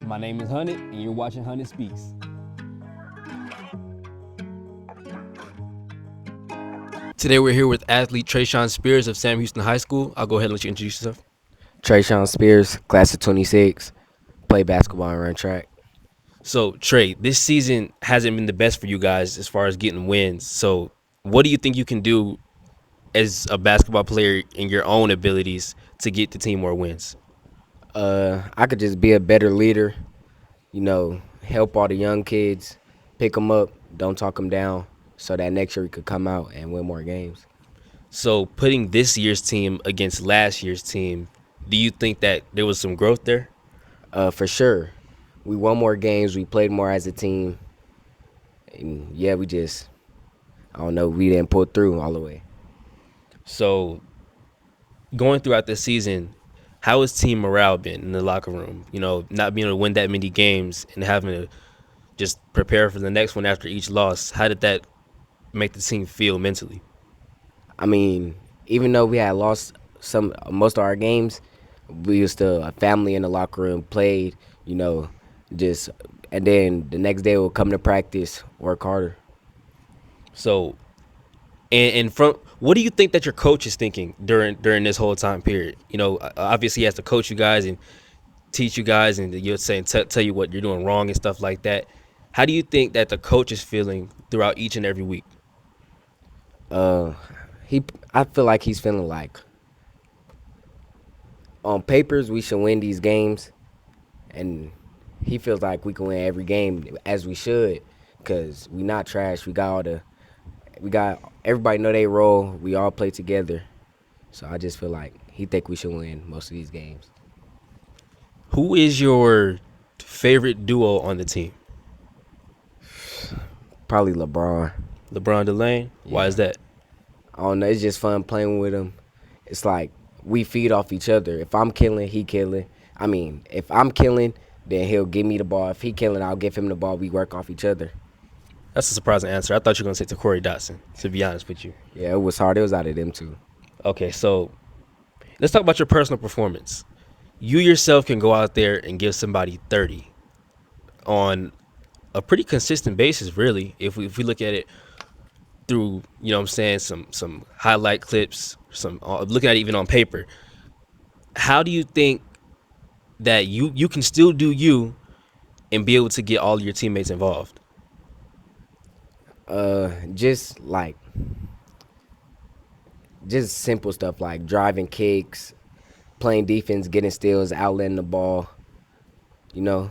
My name is HUNID, and you're watching HUNID Speaks. Today we're here with athlete Treyshawn Spears of Sam Houston High School. I'll go ahead and let you introduce yourself. Treyshawn Spears, class of 26, play basketball and run track. So, Trey, this season hasn't been the best for you guys as far as getting wins. So, what do you think you can do as a basketball player in your own abilities to get the team more wins? I could just be a better leader, help all the young kids, pick them up, don't talk them down, so that next year we could come out and win more games. So, putting this year's team against last year's team, do you think that there was some growth there? For sure. We won more games, we played more as a team, and yeah, I don't know, we didn't pull through all the way. So, going throughout the season, how has team morale been in the locker room? You know, not being able to win that many games and having to just prepare for the next one after each loss. How did that make the team feel mentally? I mean, even though we had lost most of our games, we were still a family in the locker room, played, you know, just and then the next day we'll come to practice, work harder. So, and from what do you think that your coach is thinking during this whole time period? You know, obviously he has to coach you guys and teach you guys, and you're saying tell you what you're doing wrong and stuff like that. How do you think that the coach is feeling throughout each and every week? Uh, I feel like he's feeling like on papers we should win these games, and he feels like we can win every game as we should, cause we not trash. We got everybody know they role. We all play together, so I just feel like he think we should win most of these games. Who is your favorite duo on the team? Probably LeBron. LeBron Delane. Why is Yeah. that? I don't know. It's just fun playing with him. It's like we feed off each other. If I'm killing, he killing. I mean, if I'm killing, then he'll give me the ball. If he killing, I'll give him the ball. We work off each other. That's a surprising answer. I thought you were gonna say to Corey Dotson. To be honest with you. Yeah, it was hard. It was out of them too. Okay, so let's talk about your personal performance. You yourself can go out there and give somebody 30 on a pretty consistent basis, really. If we look at it through, you know what I'm saying, some highlight clips, some looking at it even on paper. How do you think that you can still do you and be able to get all of your teammates involved? Just like just simple stuff like driving kicks, playing defense, getting steals, outletting the ball. You know,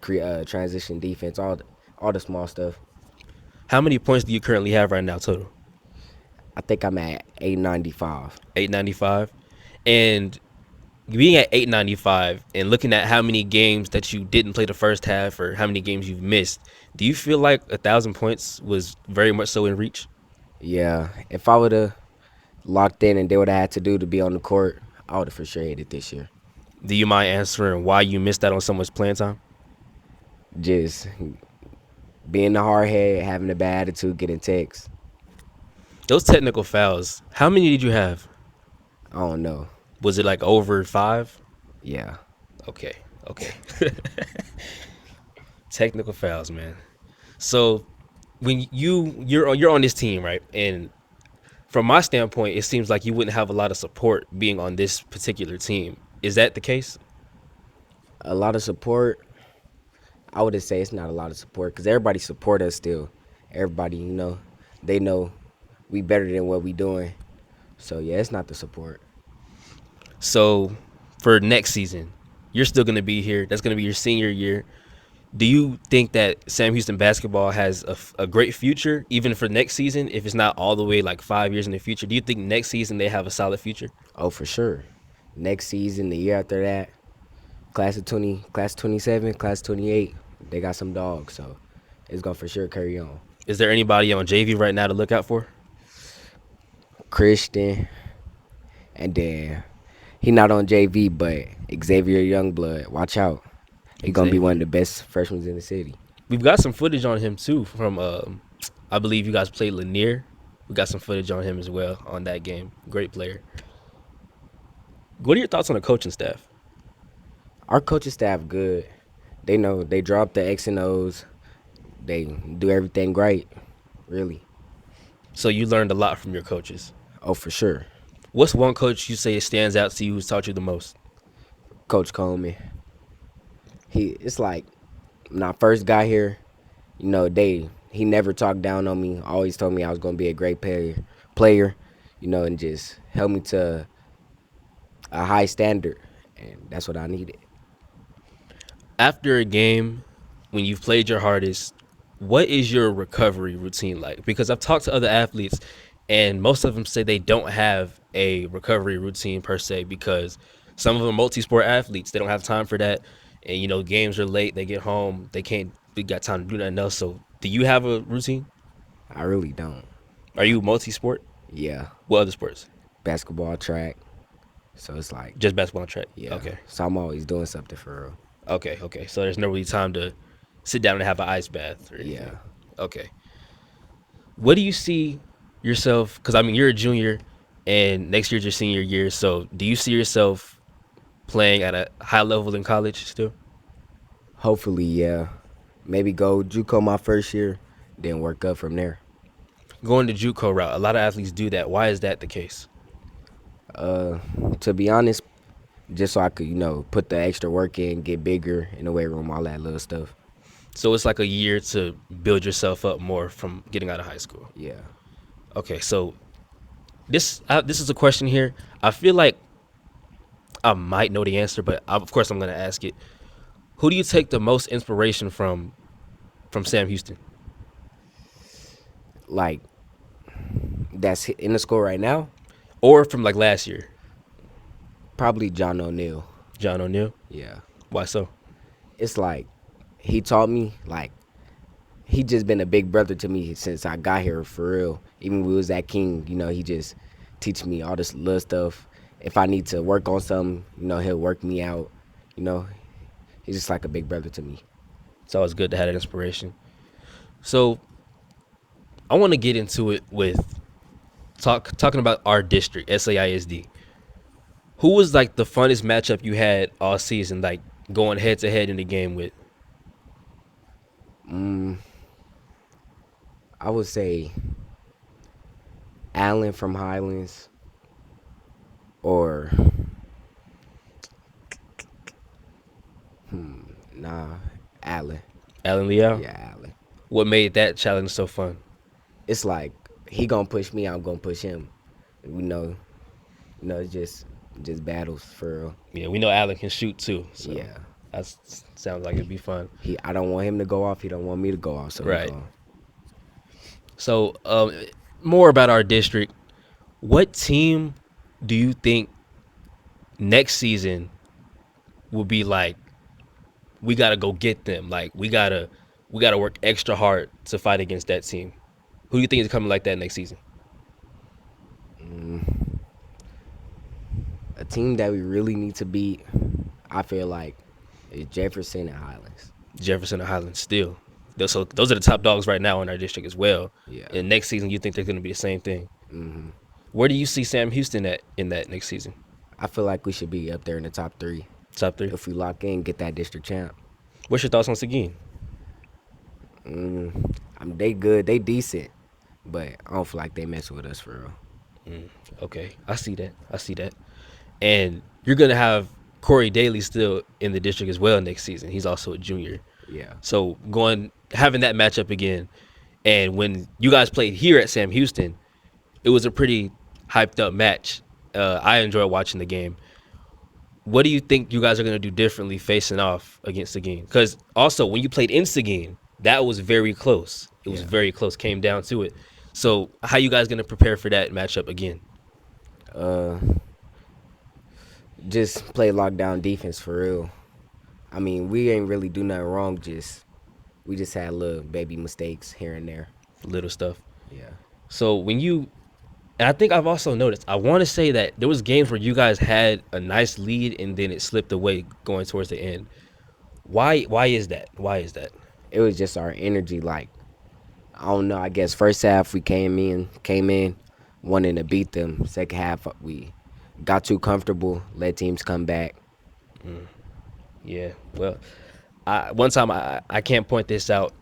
transition defense, all the small stuff. How many points do you currently have right now total? I think I'm at 895. 895. And being at 895 and looking at how many games that you didn't play the first half or how many games you've missed, do you feel like 1,000 points was very much so in reach? Yeah, if I would have locked in and did what I had to do to be on the court, I would have for sure hit it this year. Do you mind answering why you missed out on so much playing time? Just being the hard head, having a bad attitude, getting texts. Those technical fouls, how many did you have? I don't know. Was it like over 5? Yeah. Okay, okay. Technical fouls, man. So when you're on this team, right? And from my standpoint, it seems like you wouldn't have a lot of support being on this particular team. Is that the case? A lot of support. I would say it's not a lot of support because everybody support us still. Everybody, they know we better than what we doing. So yeah, it's not the support. So for next season, you're still going to be here. That's going to be your senior year. Do you think that Sam Houston basketball has a great future, even for next season, if it's not all the way like 5 years in the future? Do you think next season they have a solid future? Oh, for sure. Next season, the year after that, class of 20, class 27, class 28, they got some dogs. So it's gonna for sure carry on. Is there anybody on JV right now to look out for? Christian, and then he not on JV, but Xavier Youngblood. Watch out. He gonna be Xavier. one of the best freshmen in the city. We've got some footage on him too from I believe you guys played Lanier. We got some footage on him as well on that game. Great player. What are your thoughts on the coaching staff? Our coaching staff good. They know they drop the X and O's. They do everything right, really. So you learned a lot from your coaches. Oh, for sure. What's one coach you say stands out to you who's taught you the most? Coach Coleman. It's like when I first got here, he never talked down on me. Always told me I was gonna be a great player, and just held me to a high standard, and that's what I needed. After a game, when you've played your hardest, what is your recovery routine like? Because I've talked to other athletes, and most of them say they don't have a recovery routine per se because some of them are multi-sport athletes. They don't have time for that, and games are late. They get home, they can't. They got time to do nothing else. So, do you have a routine? I really don't. Are you multi-sport? Yeah, What other sports? basketball, track. So it's like, Just basketball and track. yeah. Okay. So I'm always doing something for real. Okay. So there's no really time to sit down and have an ice bath or anything. Yeah. Okay. What do you see yourself? Because I mean, you're a junior, and next year's your senior year. So, do you see yourself playing at a high level in college still? Hopefully, yeah. Maybe go JUCO my first year, then work up from there. Going the JUCO route, a lot of athletes do that. Why is that the case? Uh, to be honest, just so I could, put the extra work in, get bigger in the weight room, all that little stuff. So it's like a year to build yourself up more from getting out of high school. Yeah. Okay, so this is a question here. I feel like I might know the answer, but of course I'm gonna ask it. Who do you take the most inspiration from Sam Houston, Like, that's in the school right now? or from like last year, Probably John O'Neal. John O'Neal? Yeah. Why so? It's like, he taught me, like, he just been a big brother to me since I got here for real. Even when we was at King, he just teach me all this little stuff. If I need to work on something, he'll work me out. You know, he's just like a big brother to me. It's always good to have that inspiration. So I want to get into it with talking about our district, SAISD. Who was like the funnest matchup you had all season, like going head to head in the game with? Mm, I would say Allen from Highlands or nah, Allen. Alan Leal? Yeah, Allen. What made that challenge so fun? It's like he gonna push me, I'm gonna push him. We know, it's just battles for real. Yeah, we know Alan can shoot too, so Yeah. that sounds like it'd be fun. I don't want him to go off. He don't want me to go off. So Right. So, more about our district. What team do you think next season will be like? We gotta go get them. Like we gotta work extra hard to fight against that team. Who do you think is coming like that next season? a team that we really need to beat, I feel like, is Jefferson and Highlands. Jefferson and Highlands still. So those are the top dogs right now in our district as well. Yeah. And next season, you think they're going to be the same thing. hmm Where do you see Sam Houston at in that next season? I feel like we should be up there in the top three Top three. if we lock in, get that district champ. What's your thoughts on Seguin? They good, they decent, but I don't feel like they mess with us for real. Okay, I see that. I see that. And you're going to have Corey Daly still in the district as well next season. He's also a junior. Yeah. So having that matchup again, and when you guys played here at Sam Houston, it was a pretty hyped up match. I enjoyed watching the game. What do you think you guys are going to do differently facing off against Seguin? Because also when you played in Seguin, that was very close. It was Yeah. very close. Came down to it. So how you guys going to prepare for that matchup again? Uh, just play lockdown defense for real. I mean, we ain't really do nothing wrong. We just had little baby mistakes here and there. Little stuff. Yeah. So and I think I've also noticed, I want to say that there was games where you guys had a nice lead and then it slipped away going towards the end. Why is that? Why is that? It was just our energy. Like, I don't know. I guess first half we came in, wanting to beat them. Second half we got too comfortable, let teams come back. Yeah. Well, One time I can't point this out.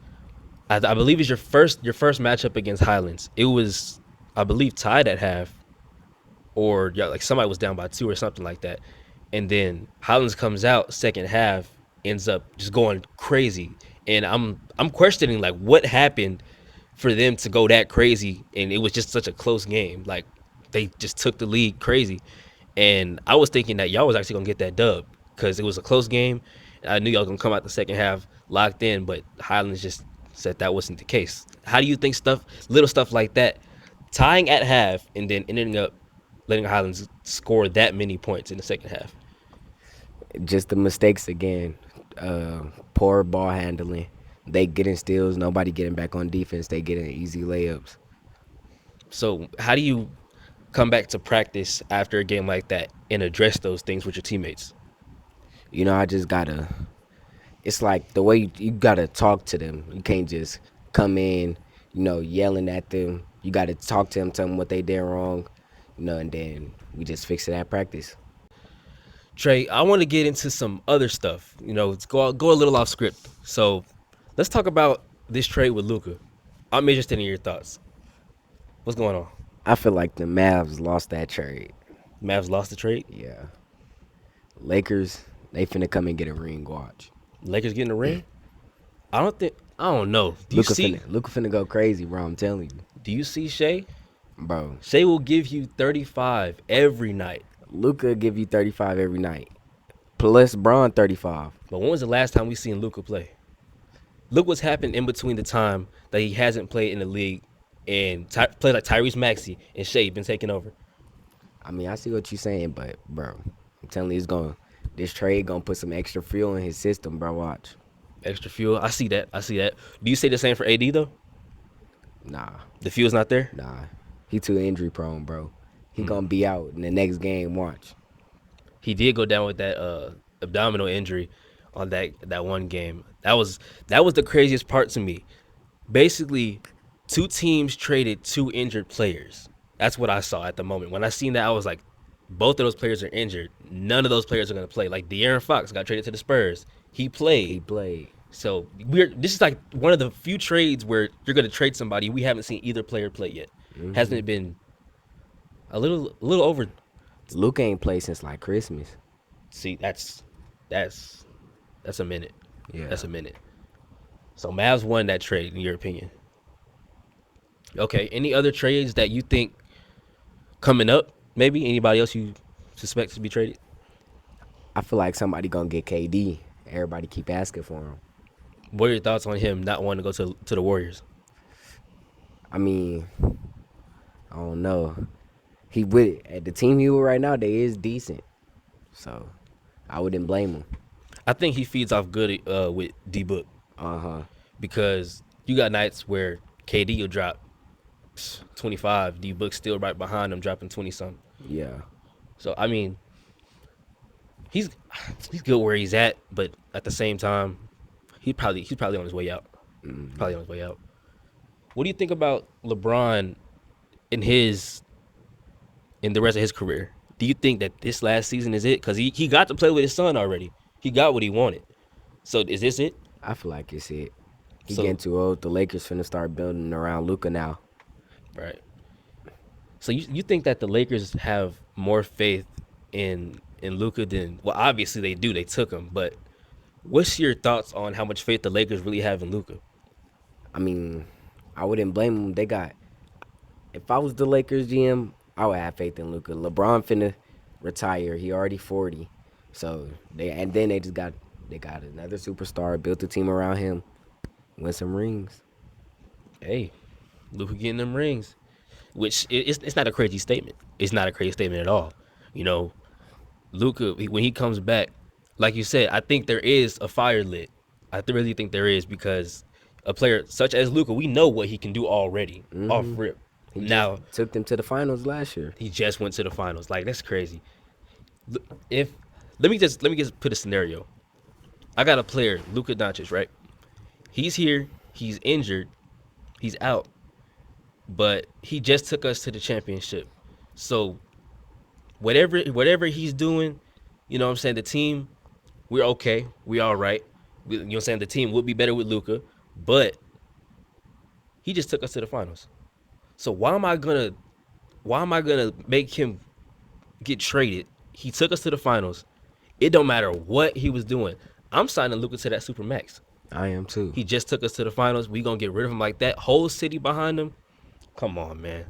I believe it's your first matchup against Highlands. It was, I believe, tied at half, or yeah, like somebody was down by 2 or something like that. And then Highlands comes out second half, ends up just going crazy. And I'm questioning like what happened for them to go that crazy, and it was just such a close game. Like they just took the lead crazy. And I was thinking that y'all was actually gonna get that dub because it was a close game. I knew y'all was gonna come out the second half locked in, but Highlands just said that wasn't the case. How do you think little stuff like that, tying at half and then ending up letting Highlands score that many points in the second half? Just the mistakes again. Poor ball handling. They getting steals. Nobody getting back on defense. They getting easy layups. So how do you come back to practice after a game like that and address those things with your teammates? I just gotta. It's like the way you gotta talk to them. You can't just come in, yelling at them. You gotta talk to them, tell them what they did wrong, and then we just fix it at practice. Trey, I want to get into some other stuff. Let's go a little off script. So let's talk about this trade with Luka. I'm interested in your thoughts. What's going on? I feel like the Mavs lost that trade. Mavs lost the trade. Yeah, Lakers, they finna come and get a ring. Watch. Lakers getting a ring. I don't know. Luka finna go crazy, bro. I'm telling you, Do you see Shea? bro. Shea will give you 35 every night. Luka give you 35 every night, plus Braun 35. But when was the last time we seen Luka play? Look what's happened in between the time that he hasn't played in the league and played like Tyrese Maxey and Shea been taking over. I mean, I see what you're saying, but bro, I'm telling you, this trade gonna put some extra fuel in his system, bro. Watch. Extra fuel. I see that. Do you say the same for AD though? Nah, The fuel's not there. nah. He too injury prone, bro. He gonna be out in the next game. Watch. He did go down with that abdominal injury on that one game. That was the craziest part to me. Basically, two teams traded two injured players. That's what I saw at the moment. When I seen that, I was like, both of those players are injured. None of those players are gonna play. Like De'Aaron Fox got traded to the Spurs. He He played. played. So this is like one of the few trades where you're gonna trade somebody we haven't seen either player play yet. Hasn't it been a little over? Luka ain't played since like Christmas. See, that's a minute. Yeah. That's a minute. So Mavs won that trade in your opinion. Okay. Any other trades that you think coming up? Maybe anybody else you suspect to be traded? I feel like somebody gonna get KD. Everybody keep asking for him. What are your thoughts on him not wanting to go to the Warriors? I mean, I don't know. He with at the team he with right now, they is decent. So I wouldn't blame him. I think he feeds off good with D Book Uh-huh. because you got nights where KD will drop 25, D Book still right behind him dropping 20 something. Yeah. So I mean, he's good where he's at, but at the same time, he's probably on his way out. Probably on his way out. What do you think about LeBron in the rest of his career? Do you think that this last season is it? Because he got to play with his son already. He got what he wanted. So is this it? I feel like it's it. He So getting too old. The Lakers finna start building around Luka now. right. So you think that the Lakers have more faith in Luka than, well, obviously they do. They took him, but what's your thoughts on how much faith the Lakers really have in Luka? I mean, I wouldn't blame them. They got. If I was the Lakers GM, I would have faith in Luka. LeBron finna retire. He already 40. So then they got another superstar, built a team around him, win some rings. Hey, Luka getting them rings, which it's not a crazy statement. It's not a crazy statement at all. You know, Luka when he comes back, like you said, I think there is a fire lit. I really think there is because a player such as Luka, we know what he can do already off rip. He Now just took them to the finals last year. he just went to the finals. Like that's crazy. If let me just put a scenario. I got a player, Luka Doncic, right? He's here. He's injured. He's out. But he just took us to the championship. So whatever he's doing, you know what I'm saying, the team, we're okay. We all right. You know what I'm saying? The team would be better with Luka, but he just took us to the finals. So why am I gonna make him get traded? He took us to the finals. It don't matter what he was doing. I'm signing Luka to that super max. I am too. He just took us to the finals. We gonna get rid of him like that. Whole city behind him. Come on, man.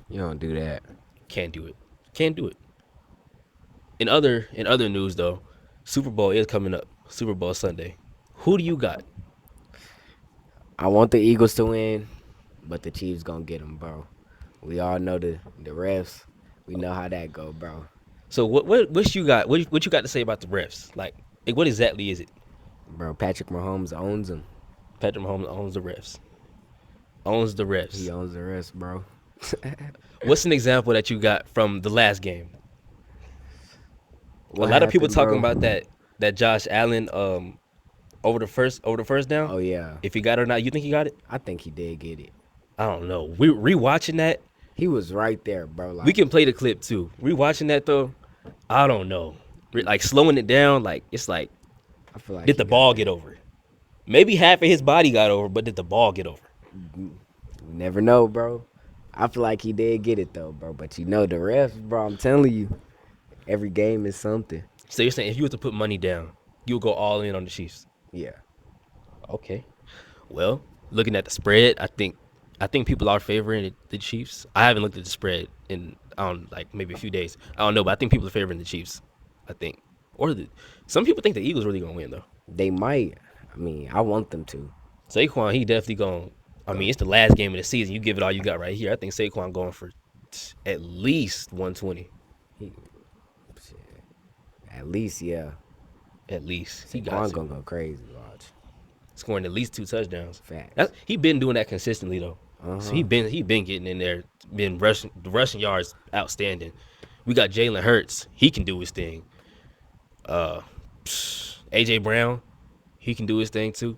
You don't do that. Can't do it. Can't do it. In other news though, Super Bowl is coming up. Super Bowl Sunday. Who do you got? I want the Eagles to win, but the Chiefs gonna get them, bro. We all know the refs. We know how that go, bro. So what you got? What you got to say about the refs? Like what exactly is it? Bro, Patrick Mahomes owns them. Patrick Mahomes owns the refs. Owns the He refs. owns the refs, bro. What's an example that you got from the last game? A What lot of people happened, talking bro? about that Josh Allen over the first down. Oh yeah, If he got it or not, you think he got it? I think he did get it. I don't know. We rewatching that. He was right there, bro. We Like can play the clip too. Rewatching that though, I don't know. Like slowing it down, like it's like I feel like did he the got ball it. get over? Maybe half of his body got over, but did the ball get over? You never know, bro. I feel like he did get it though, bro. But you know the refs, bro. I'm telling you, every game is something. So you're saying if you were to put money down, you would go all in on the Chiefs? Yeah, Okay. Well, looking at the spread, I think people are favoring the Chiefs. I haven't looked at the spread in I don't like maybe a few days. I don't know, but I think people are favoring the Chiefs. I think, some people think the Eagles really gonna win though. they might. I mean, I want them to. Saquon, he definitely going. I mean, it's the last game of the season. You give it all you got right here. I think Saquon going for at least 120. He, shit, at least, yeah. At least he got Saquon to gonna go crazy. Watch. scoring at least 2 touchdowns. Facts. He been doing that consistently though. So he Uh-huh. been getting in there, been rushing the rushing yards outstanding. We got Jalen Hurts. He can do his thing. AJ Brown, he can do his thing too.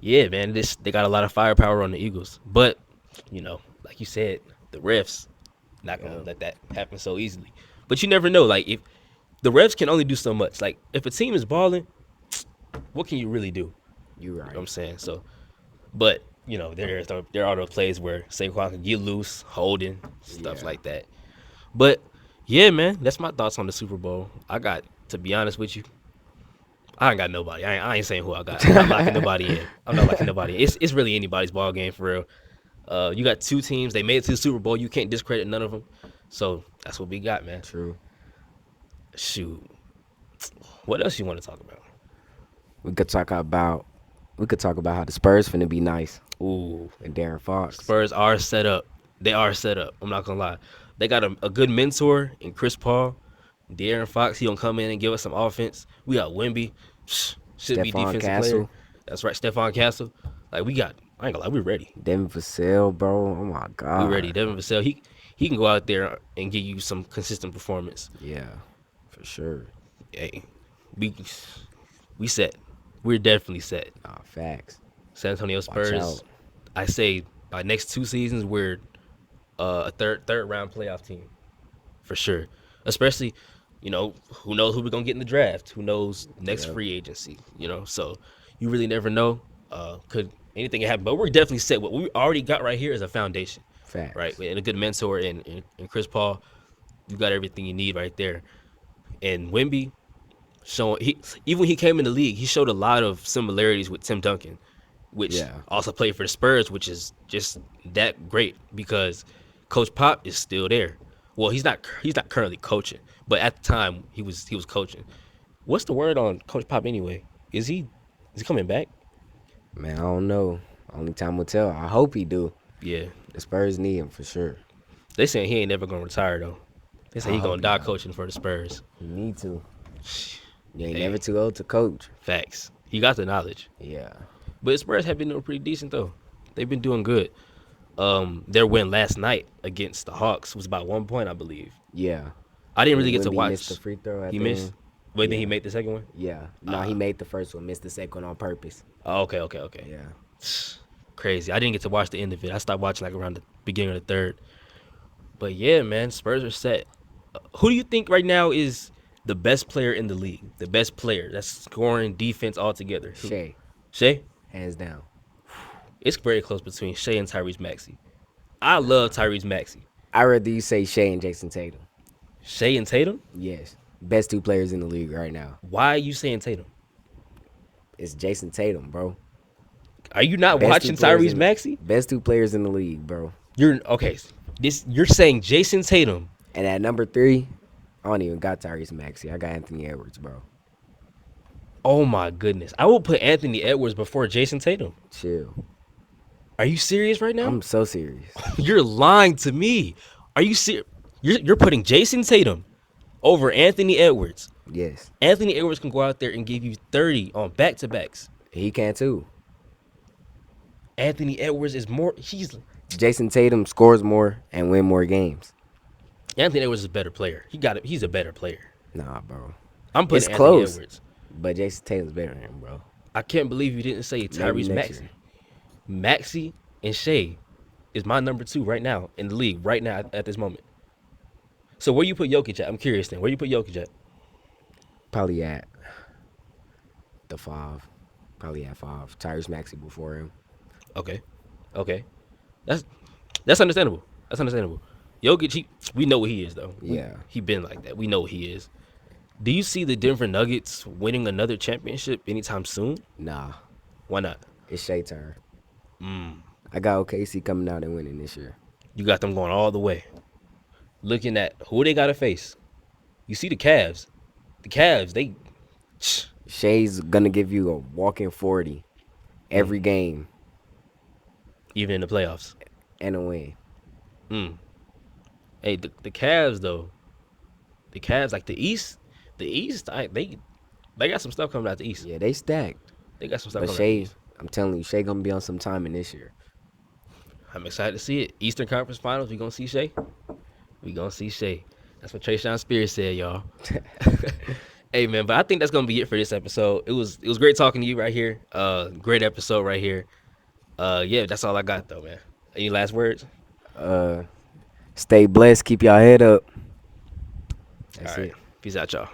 Yeah, man, they got a lot of firepower on the Eagles, but like you said, the refs not gonna Yeah, let that happen so easily. But you never know. Like if the refs can only do so much. Like if a team is balling, what can you really do? you You know what right. I'm saying? So, but there are those plays where Saquon can get loose, holding stuff Yeah. like that. But yeah, man, that's my thoughts on the Super Bowl. I got to be honest with you, I ain't got nobody. I ain't saying who I got. I'm not locking nobody in. I'm not locking nobody in. It's really anybody's ball game for real. You got two teams. They made it to the Super Bowl. You can't discredit none of them. So that's what we got, man. True. Shoot. What else you want to talk about? We could talk about how the Spurs finna be nice Ooh, and Darren Fox. Spurs are set up. They are set up. I'm not gonna lie. They got a good mentor in Chris Paul. De'Aaron Fox, he gonna come in and give us some offense. We got Wemby, should be Stephon defensive player. Castle, That's right, Stephon Castle. Like we got, I ain't gonna lie, we ready. Devin Vassell, bro. Oh my We ready. God. Devin Vassell, he can go out there and give you some consistent performance. Yeah, for sure. Hey, we we set. We're definitely set. Nah, facts. San Antonio Watch Spurs. out. I say by next 2 seasons we're a third round playoff team for sure. Especially, who knows who we're gonna get in the draft? Who knows next Yep. free agency? So you really never know. Could anything happen? But we're definitely set. What we already got right here is a foundation, right? Facts. And a good mentor in Chris Paul. You got everything you need right there. And Wemby, showing even when he came in the league, he showed a lot of similarities with Tim Duncan, which Yeah. also played for the Spurs, which is just that great because Coach Pop is still there. Well, he's not currently coaching, but at the time he was coaching. What's the word on Coach Pop anyway? Is he coming back? Man, I don't know. Only time will tell. I hope he do. Yeah, The Spurs need him for sure. they saying he ain't never gonna retire though. They say I he hope gonna he die don't. coaching for the Spurs. He need to. You ain't Hey, never too old to coach. facts. He got the knowledge, Yeah. but the Spurs have been doing pretty decent though. They've been doing good. Their win last night against the Hawks was about 1 point, I believe. Yeah. I didn't really get to Wemby watch. missed the free throw at He the missed. end. Wait, then he Yeah. made the second one. Yeah. No, he made the first one, missed the second one on purpose. Oh, okay. Yeah. Crazy. I didn't get to watch the end of it. I stopped watching like around the beginning of the third. But yeah, man, Spurs are set. Who do you think right now is The best player in the league. The best player. That's scoring, defense all together. Who? Shea, Shay? hands down. It's very close between Shay and Tyrese Maxey. I love Tyrese Maxey. I'd rather you say Shea and Jason Tatum. Shay and Tatum? Yes. Best two players in the league right now. Why are you saying Tatum? It's Jason Tatum, bro. Are you not Best watching two players Tyrese Maxey? Best two players in the league, bro. You're okay. You're saying Jason Tatum. And at number 3, I don't even got Tyrese Maxey. I got Anthony Edwards, bro. Oh my goodness. I will put Anthony Edwards before Jason Tatum. Chill. Are you serious right now? I'm so serious. You're lying to me. Are you serious? You're putting Jason Tatum over Anthony Edwards. Yes. Anthony Edwards can go out there and give you 30 on back-to-backs. He can too. Anthony Edwards is more. Jason Tatum scores more and win more games. Anthony Edwards is a better player. He's a better player. Nah, bro. I'm putting It's Anthony close. Edwards. But Jason Tatum's better than him, bro. I can't believe you didn't say Maybe Tyrese next Maxey. year. Maxey and Shea is my number 2 right now in the league, right now at this moment. So where you put Jokic at? I'm curious then. Where you put Jokic at? Probably at the 5. Probably at 5. Tyrese Maxey before him. Okay. That's understandable. That's understandable. Jokic, we know what he is though. Yeah. He been like that. We know what he is. Do you see the Denver Nuggets winning another championship anytime soon? Nah. Why not? It's Shea turn. I got OKC coming out and winning this year. You got them going all the way. Looking at who they got to face. You see the Cavs. The Cavs, they... Shea's going to give you a walking 40 every game Even in the playoffs. and a win. Hey, the Cavs, though. The Cavs, like the East, they got some stuff coming out the East. Yeah, they stacked. They got some stuff But coming out the Shea, East. I'm telling you, Shea going to be on some timing this year. I'm excited to see it. Eastern Conference Finals, we going to see Shea? We going to see Shea. That's what Treyshawn Spears said, y'all. Hey, man, but I think that's going to be it for this episode. It was great talking to you right here. Great episode right here. Yeah, that's all I got, though, man. Any last words? Stay blessed. Keep y'all head up. That's All right. it. Peace out, y'all.